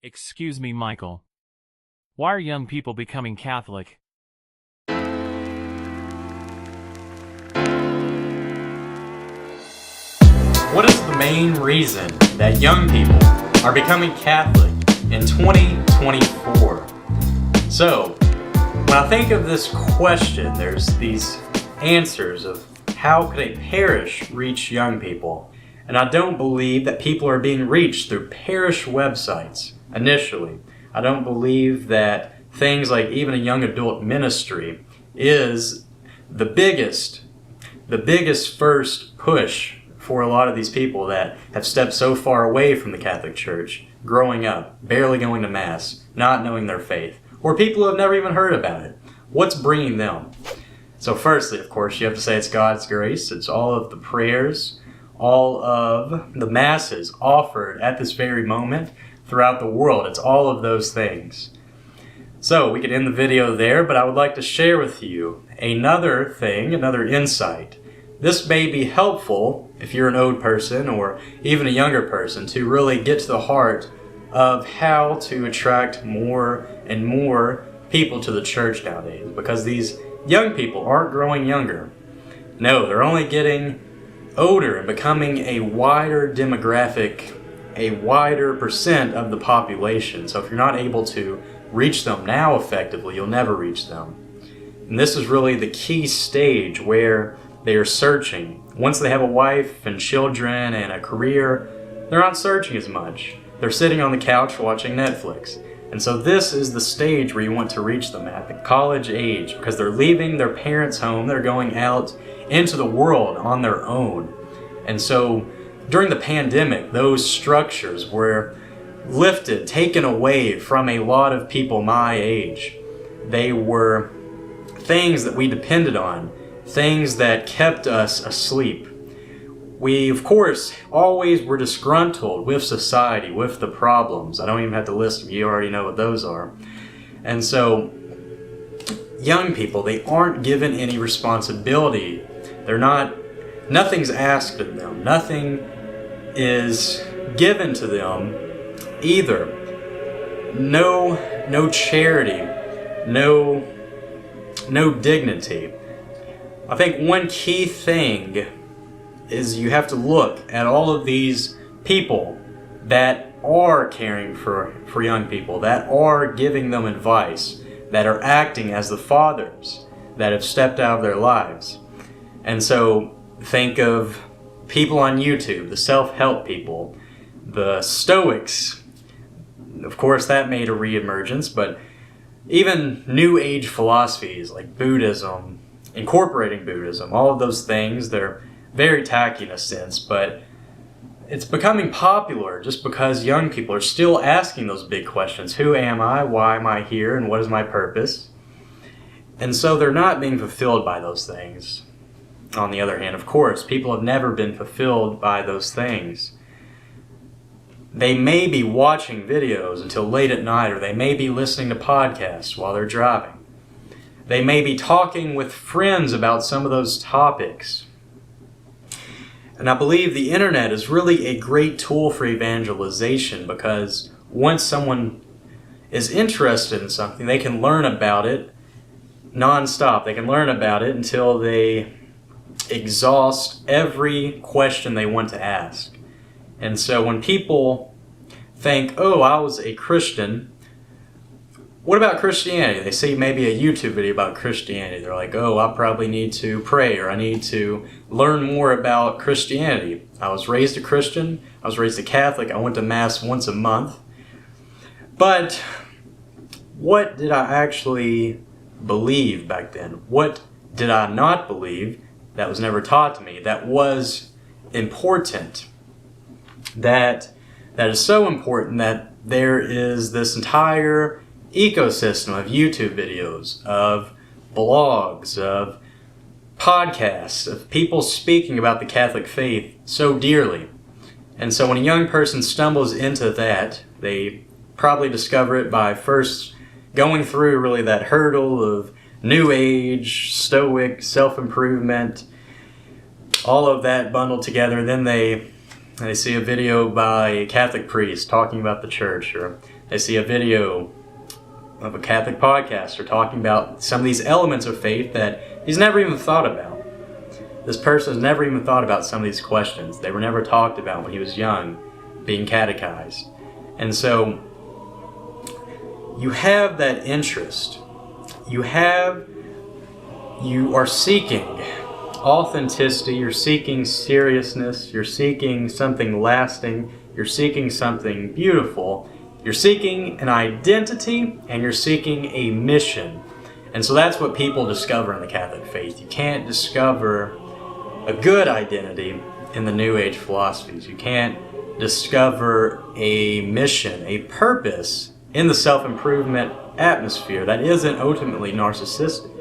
Excuse me, Michael. Why are young people becoming Catholic? What is the main reason that young people are becoming Catholic in 2024? So, when I think of this question, there's these answers of how could a parish reach young people? And I don't believe that people are being reached through parish websites initially. I don't believe that things like even a young adult ministry is the biggest first push for a lot of these people that have stepped so far away from the Catholic Church, growing up, barely going to Mass, not knowing their faith, or people who have never even heard about it. What's bringing them? So firstly, of course, you have to say it's God's grace. It's all of the prayers, all of the Masses offered at this very moment throughout the world. It's all of those things. So we could end the video there, but I would like to share with you another thing, another insight. This may be helpful if you're an old person or even a younger person to really get to the heart of how to attract more and more people to the church nowadays, because these young people aren't growing younger. No, they're only getting older and becoming a wider demographic, a wider percent of the population. So if you're not able to reach them now effectively, you'll never reach them. And this is really the key stage where they are searching. Once they have a wife and children and a career, they're not searching as much. They're sitting on the couch watching Netflix. And so this is the stage where you want to reach them at, the college age, because they're leaving their parents' home, they're going out into the world on their own. And so during the pandemic, those structures were lifted, taken away from a lot of people my age. They were things that we depended on, things that kept us asleep. We, of course, always were disgruntled with society, with the problems. I don't even have to list them. You already know what those are. And so, young people, they aren't given any responsibility. Nothing's asked of them. Nothing is given to them either. No charity. No dignity. I think one key thing is you have to look at all of these people that are caring for young people, that are giving them advice, that are acting as the fathers that have stepped out of their lives. And so think of people on YouTube, the self-help people, the Stoics. Of course, that made a re-emergence, but even New Age philosophies like Buddhism, incorporating Buddhism, all of those things, they're very tacky in a sense, but it's becoming popular just because young people are still asking those big questions. Who am I? Why am I here? And what is my purpose? And so they're not being fulfilled by those things. On the other hand, of course, people have never been fulfilled by those things. They may be watching videos until late at night, or they may be listening to podcasts while they're driving. They may be talking with friends about some of those topics. And I believe the internet is really a great tool for evangelization, because once someone is interested in something, they can learn about it nonstop. They can learn about it until they exhaust every question they want to ask. And so when people think, oh, I was a Christian, what about Christianity? They see maybe a YouTube video about Christianity. They're like, oh, I probably need to pray, or I need to learn more about Christianity. I was raised a Christian. I was raised a Catholic. I went to Mass once a month. But what did I actually believe back then? What did I not believe that was never taught to me, that was important? That is so important that there is this entire ecosystem of YouTube videos, of blogs, of podcasts, of people speaking about the Catholic faith so dearly. And so when a young person stumbles into that, they probably discover it by first going through really that hurdle of New Age, Stoic, self-improvement, all of that bundled together. Then they they see a video by a Catholic priest talking about the church, or they see a video of a Catholic podcaster talking about some of these elements of faith that he's never even thought about. This person has never even thought about some of these questions. They were never talked about when he was young, being catechized. And so you have that interest. You are seeking authenticity, you're seeking seriousness, you're seeking something lasting, you're seeking something beautiful, you're seeking an identity, and you're seeking a mission. And so that's what people discover in the Catholic faith. You can't discover a good identity in the New Age philosophies. You can't discover a mission, a purpose in the self-improvement atmosphere that isn't ultimately narcissistic.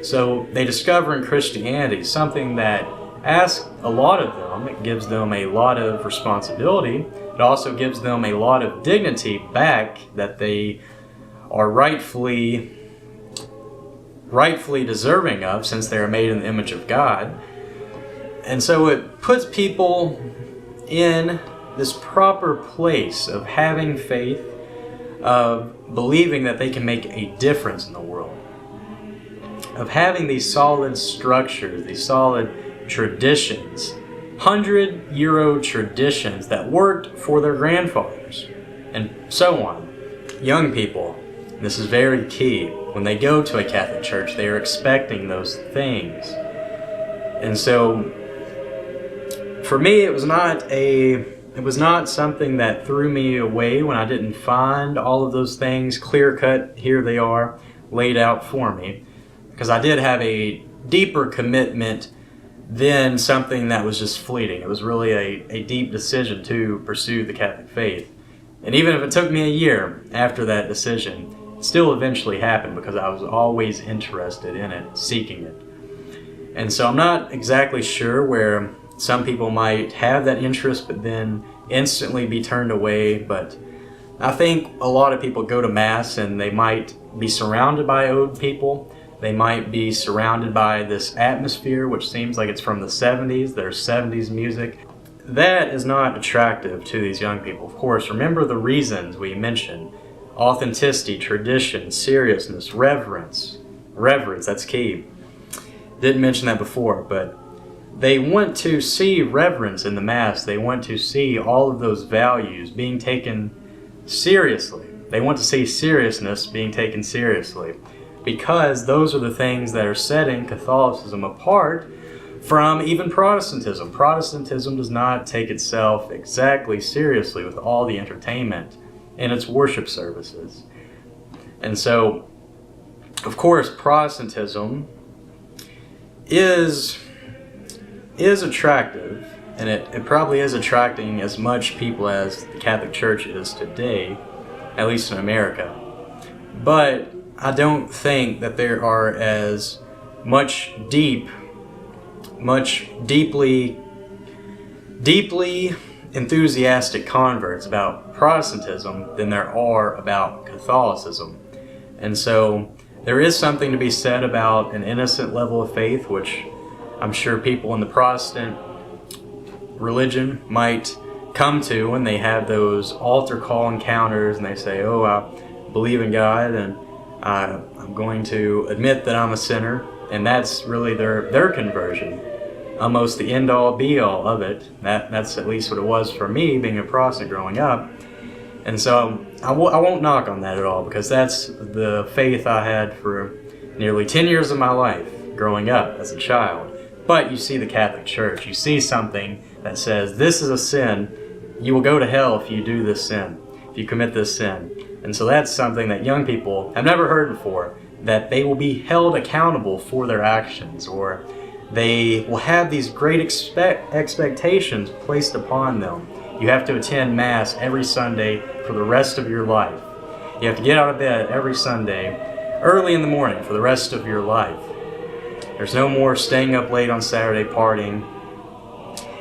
So they discover in Christianity something that asks a lot of them. It gives them a lot of responsibility. It also gives them a lot of dignity back that they are rightfully deserving of, since they are made in the image of God. And so it puts people in this proper place of having faith, of believing that they can make a difference in the world, of having these solid structures, these solid traditions, 100-year-old traditions that worked for their grandfathers, and so on. Young people, this is very key. When they go to a Catholic church, they are expecting those things. And so, for me, it was not something that threw me away when I didn't find all of those things clear-cut. Here they are, laid out for me. Because I did have a deeper commitment than something that was just fleeting. It was really a deep decision to pursue the Catholic faith. And even if it took me a year after that decision, it still eventually happened because I was always interested in it, seeking it. And so I'm not exactly sure where some people might have that interest but then instantly be turned away. But I think a lot of people go to Mass and they might be surrounded by old people. They might be surrounded by this atmosphere, which seems like it's from the 70s. There's 70s music. That is not attractive to these young people. Of course, remember the reasons we mentioned. Authenticity, tradition, seriousness, reverence. Reverence, that's key. Didn't mention that before, but they want to see reverence in the Mass. They want to see all of those values being taken seriously. They want to see seriousness being taken seriously, because those are the things that are setting Catholicism apart from even Protestantism. Protestantism does not take itself exactly seriously with all the entertainment in its worship services. And so, of course, Protestantism is attractive, and it probably is attracting as much people as the Catholic Church is today, at least in America. But I don't think that there are as deeply enthusiastic converts about Protestantism than there are about Catholicism. And so there is something to be said about an innocent level of faith, which I'm sure people in the Protestant religion might come to when they have those altar call encounters and they say, oh, I believe in God and I'm going to admit that I'm a sinner. And that's really their conversion. Almost the end-all, be-all of it. That's at least what it was for me, being a Protestant growing up. And so I won't knock on that at all, because that's the faith I had for nearly 10 years of my life growing up as a child. But you see the Catholic Church. You see something that says, this is a sin. You will go to hell if you do this sin, if you commit this sin. And so that's something that young people have never heard before, that they will be held accountable for their actions, or they will have these great expectations placed upon them. You have to attend Mass every Sunday for the rest of your life. You have to get out of bed every Sunday, early in the morning, for the rest of your life. There's no more staying up late on Saturday partying.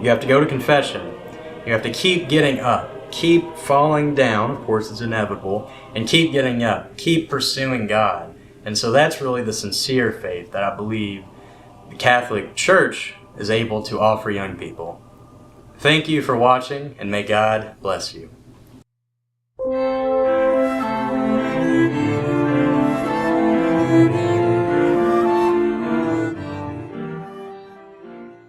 You have to go to confession. You have to keep getting up. Keep falling down, of course it's inevitable, and keep getting up. Keep pursuing God. And so that's really the sincere faith that I believe the Catholic Church is able to offer young people. Thank you for watching, and may God bless you.